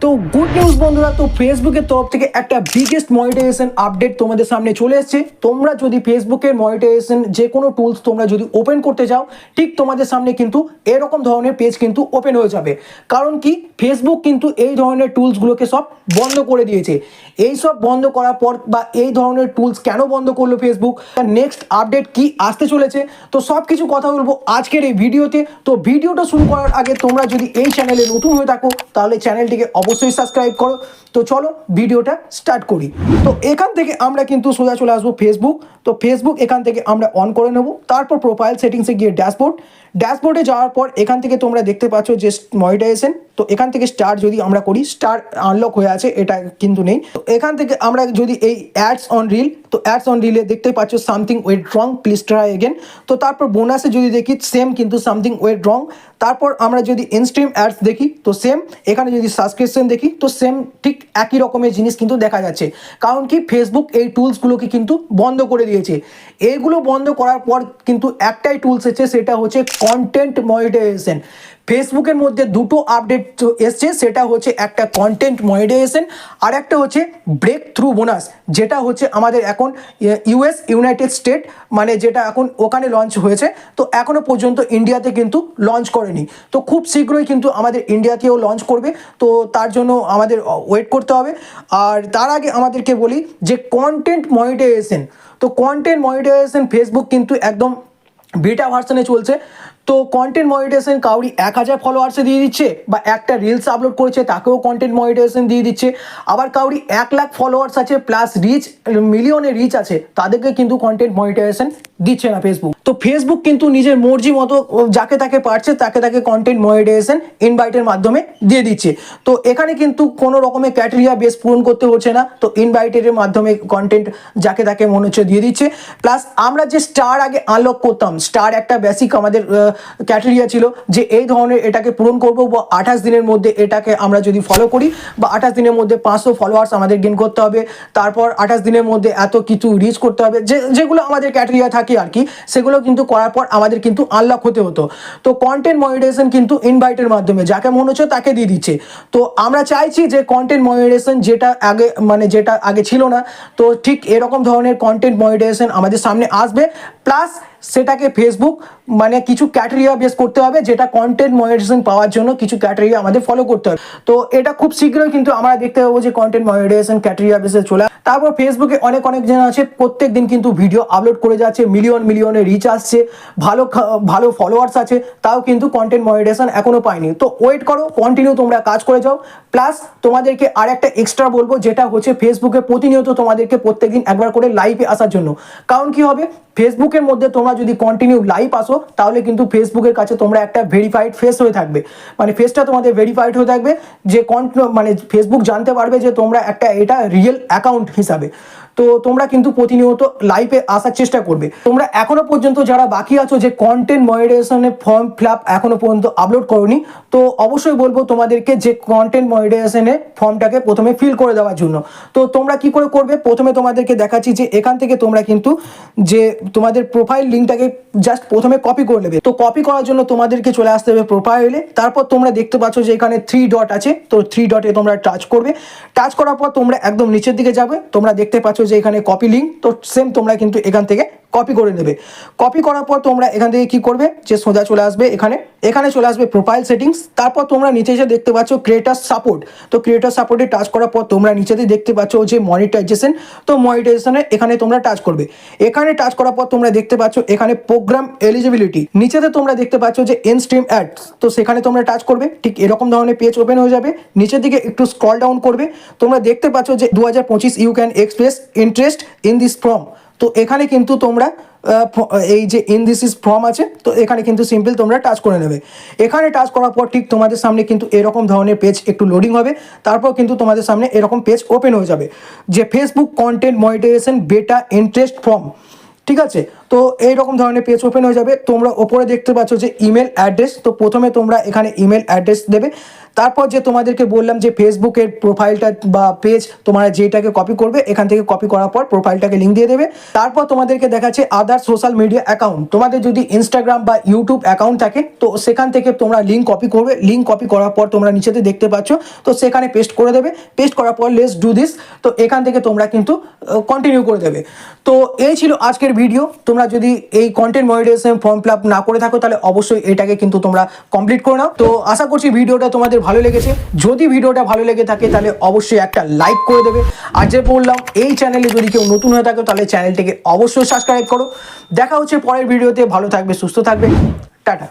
তো good news বন্ধুরা, তো ফেসবুকের তরফ থেকে একটা বিগেস্ট মনিটাইজেশন আপডেট তোমাদের সামনে চলে এসেছে। তোমরা যদি ফেসবুকের মনিটাইজেশন যে কোনো টুলস তোমরা যদি ওপেন করতে যাও, ঠিক তোমাদের সামনে কিন্তু এরকম ধরনের পেজ কিন্তু ওপেন হয়ে যাবে। কারণ কি, ফেসবুক কিন্তু এই ধরনের টুলসগুলোকে সব বন্ধ করে দিয়েছে। এই সব বন্ধ করার পর বা এই ধরনের টুলস কেন বন্ধ করলো ফেসবুক, নেক্সট আপডেট কি আসতে চলেছে, তো সব কিছু কথা বলবো আজকের এই ভিডিওতে। তো ভিডিওটা শুরু করার আগে তোমরা যদি এই চ্যানেলে নতুন হয়ে থাকো তাহলে চ্যানেলটিকে অবশ্যই সাবস্ক্রাইব করো। তো চলো ভিডিওটা স্টার্ট করি। তো এখান থেকে আমরা কিন্তু সোজা চলে আসবো ফেসবুক। তো ফেসবুক এখান থেকে আমরা অন করে নেব। তারপর প্রোফাইল সেটিংসে গিয়ে ড্যাশবোর্ডে যাওয়ার পর এখান থেকে তোমরা দেখতে পাচ্ছ যে মনিটাইজেশন। তো এখান থেকে স্টার যদি আমরা করি, স্টার আনলক হয়ে আছে, এটা কিন্তু নেই। তো এখান থেকে আমরা যদি এই অ্যাডস অন রিল, তো অ্যাডস অন রিলে দেখতে পাচ্ছ something went wrong, please try again. তো তারপর বোনাসে যদি দেখি সেম কিন্তু সামথিং ওয়েট রং। তারপর আমরা যদি ইনস্ট্রিম অ্যাডস দেখি তো সেম, এখানে যদি সাবস্ক্রিপশন দেখি তো সেম, ঠিক একই রকমের জিনিস কিন্তু দেখা যাচ্ছে। কারণ কি, ফেসবুক এই টুলসগুলোকে কিন্তু বন্ধ করে দিয়েছে। এইগুলো বন্ধ করার পর কিন্তু একটাই টুলস এসেছে, সেটা হচ্ছে কন্টেন্ট মনিটাইজেশন। ফেসবুকের মধ্যে দুটো আপডেট এসছে, সেটা হচ্ছে একটা কন্টেন্ট মনিটাইজেশন আর একটা হচ্ছে ব্রেক থ্রু বোনাস, যেটা হচ্ছে আমাদের এখন ইউনাইটেড স্টেট, মানে যেটা এখন ওখানে লঞ্চ হয়েছে। তো এখনও পর্যন্ত ইন্ডিয়াতে কিন্তু লঞ্চ করেনি। তো খুব শীঘ্রই কিন্তু আমাদের ইন্ডিয়াতেও লঞ্চ করবে। তো তার জন্য আমাদের ওয়েট করতে হবে। আর তার আগে আমাদেরকে বলি যে কন্টেন্ট মনিটাইজেশন, তো কন্টেন্ট মনিটাইজেশন ফেসবুক কিন্তু একদম বিটা ভার্সনে চলছে। তো কন্টেন্ট মনিটাইজেশন কাউরি 1000 ফলোয়ার্সে দিয়ে দিচ্ছে, বা একটা রিলস আপলোড করেছে তাকেও কন্টেন্ট মনিটাইজেশন দিয়ে দিচ্ছে। আবার কাউরি 1 লাখ ফলোয়ার্স আছে প্লাস রিচ মিলিয়নে রিচ আছে, তাদেরকে কিন্তু কন্টেন্ট মনিটাইজেশন দিচ্ছে না ফেসবুক। তো ফেসবুক কিন্তু নিজের মর্জি মতো যাকে তাকে পারছে তাকে তাকে কন্টেন্ট মনিটাইজেশন ইনভাইটের মাধ্যমে দিয়ে দিচ্ছে। তো এখানে কিন্তু কোনো রকমের ক্রাইটেরিয়া বেস পূরণ করতে হচ্ছে না। তো ইনভাইটের মাধ্যমে কন্টেন্ট যাকে তাকে মনে হচ্ছে দিয়ে দিচ্ছে। প্লাস আমরা যে স্টার আগে আনলক করতাম, স্টার একটা বেসিক আমাদের ক্রাইটেরিয়া ছিল যে এই ধরনের এটাকে পূরণ করবো, বা 28 দিনের মধ্যে এটাকে আমরা যদি ফলো করি, বা 28 দিনের মধ্যে 500 ফলোয়ার্স আমাদের গেইন করতে হবে, তারপর 28 দিনের মধ্যে এত কিছু রিচ করতে হবে, যেগুলো আমাদের ক্রাইটেরিয়া থাকে আর কি, সেগুলো কিন্তু করার পর আমাদের কিন্তু আনলক হতে হতো। তো কন্টেন্ট মনিটাইজেশন কিন্তু ইনভাইটের মাধ্যমে যাকে মনে হচ্ছে তাকে দিয়ে দিচ্ছে। তো আমরা চাইছি যে কন্টেন্ট মনিটাইজেশন যেটা আগে ছিল না, তো ঠিক এরকম ধরনের কন্টেন্ট মনিটাইজেশন আমাদের সামনে আসবে। প্লাস সেটাকে ফেসবুক মানে কিছু ক্রাইটেরিয়া বেস করতে হবে, যেটা কন্টেন্ট মনিটাইজেশন পাওয়ার জন্য কিছু ক্রাইটেরিয়া আমাদের ফলো করতে হবে। তো এটা খুব শীঘ্রই কিন্তু আমরা দেখতে পাবো যে কন্টেন্ট মনিটাইজেশন ক্রাইটেরিয়া বেসে চলে। তারপর ফেসবুকে অনেক জন আছে, প্রত্যেক দিন কিন্তু ভিডিও আপলোড করে যাচ্ছে, মিলিয়নে রিচ আসছে, ভালো ফলোয়ার্স আছে, তাও কিন্তু কন্টেন্ট মনিটাইজেশন এখনো পায়নি। তো ওয়েট করো, কন্টিনিউ তোমরা কাজ করে যাও। প্লাস তোমাদেরকে আর একটা এক্সট্রা বলবো, যেটা হচ্ছে ফেসবুকে প্রতিনিয়ত তোমাদেরকে প্রত্যেকদিন একবার করে লাইভে আসার জন্য। কারণ কি হবে, ফেসবুকের মধ্যে তোমরা যদি কন্টিনিউ লাইভ আসো তাহলে কিন্তু ফেসবুকের কাছে তোমরা একটা ভেরিফাইড ফেস হয়ে থাকবে, মানে ফেসটা তোমাদের ভেরিফাইড হয়ে থাকবে, যে মানে ফেসবুক জানতে পারবে যে তোমরা এটা রিয়েল অ্যাকাউন্ট হিসাবে। তো তোমরা কিন্তু প্রতিনিয়ত লাইভে আসার চেষ্টা করবে। তোমরা এখনো পর্যন্ত যারা বাকি আছো যে কন্টেন্ট মনিটাইজেশনের ফর্ম ফিল আপ এখনো পর্যন্ত আপলোড করোনি, তো অবশ্যই বলবো তোমাদেরকে যে কন্টেন্ট মনিটাইজেশনের ফর্মটাকে প্রথমে ফিল করে দেওয়ার জন্য। তো তোমরা কি করে করবে, প্রথমে তোমাদেরকে দেখাচ্ছি যে এখান থেকে তোমরা কিন্তু যে তোমাদের প্রোফাইল লিঙ্কটাকে জাস্ট প্রথমে কপি করে নেবে। তো কপি করার জন্য তোমাদেরকে চলে আসতে হবে প্রোফাইলে। তারপর তোমরা দেখতে পাচ্ছ যে এখানে 3 ডট আছে, তো 3 ডটে তোমরা টাচ করবে। টাচ করার পর তোমরা একদম নিচের দিকে যাবে, তোমরা দেখতে পাচ্ছ যে এখানে কপি লিঙ্ক, তো সেম তোমরা কিন্তু এখান থেকে কপি করে নেবে। কপি করার পর তোমরা এখান থেকে কি করবে, যে সোজা চলে আসবে এখানে চলে আসবে প্রোফাইল সেটিংস। তারপর তোমরা নিচে এসে দেখতে পাচ্ছ ক্রিয়েটর সাপোর্ট। তো ক্রিয়েটর সাপোর্টে টাচ করার পর তোমরা নিচেতে দেখতে পাচ্ছ যে মনিটাইজেশন। তো মনিটাইজেশনে এখানে তোমরা টাচ করবে। এখানে টাচ করার পর তোমরা দেখতে পাচ্ছ এখানে প্রোগ্রাম এলিজিবিলিটি, নিচেতে তোমরা দেখতে পাচ্ছ যে ইনস্ট্রিম অ্যাডস। তো সেখানে তোমরা টাচ করবে, ঠিক এরকম ধরনের পেজ ওপেন হয়ে যাবে। নিচের দিকে একটু স্ক্রল ডাউন করবে, তোমরা দেখতে পাচ্ছ যে 2025 you can express interest in this form. তো এখানে কিন্তু তোমরা এই যে ইন দিস ইজ ফর্ম আছে, তো এখানে কিন্তু সিম্পল তোমরা টাচ করে নেবে। এখানে টাচ করার পর ঠিক তোমাদের সামনে কিন্তু এরকম ধরনের পেজ একটু লোডিং হবে। তারপর কিন্তু তোমাদের সামনে এরকম পেজ ওপেন হয়ে যাবে যে Facebook content monetisation beta interest form. ঠিক আছে, তো এইরকম ধরনের পেজ ওপেন হয়ে যাবে। তোমরা ওপরে দেখতে পাচ্ছ যে ইমেল অ্যাড্রেস, তো প্রথমে তোমরা এখানে ইমেল অ্যাড্রেস দেবে। তারপর যে তোমাদেরকে বললাম যে ফেসবুকের প্রোফাইলটা বা পেজ তোমরা যেটাকে কপি করবে এখান থেকে কপি করার পর প্রোফাইলটাকে লিঙ্ক দিয়ে দেবে। তারপর তোমাদেরকে দেখাচ্ছে আদার সোশ্যাল মিডিয়া অ্যাকাউন্ট, তোমাদের যদি ইনস্টাগ্রাম বা ইউটিউব অ্যাকাউন্ট থাকে তো সেখান থেকে তোমরা লিঙ্ক কপি করবে। লিঙ্ক কপি করার পর তোমরা নিচেতে দেখতে পাচ্ছ, তো সেখানে পেস্ট করে দেবে। পেস্ট করার পর লেটস ডু দিস, তো এখান থেকে তোমরা কিন্তু কন্টিনিউ করে দেবে। তো এই ছিল আজকের ভিডিও। তোমরা যদি এই content monetisation form fill up না করে থাকো তাহলে অবশ্যই এটাকে কিন্তু তোমরা কমপ্লিট করে নাও। তো আশা করছি ভিডিওটা তোমাদের ভালো লেগেছে। যদি ভিডিওটা ভালো লেগে থাকে তাহলে অবশ্যই একটা লাইক করে দেবে। আর যে বললাম এই চ্যানেলে যদি কেউ নতুন হয়ে থাকে তাহলে চ্যানেলটিকে অবশ্যই সাবস্ক্রাইব করো। দেখা হচ্ছে পরের ভিডিওতে। ভালো থাকবে, সুস্থ থাকবে, টাটা।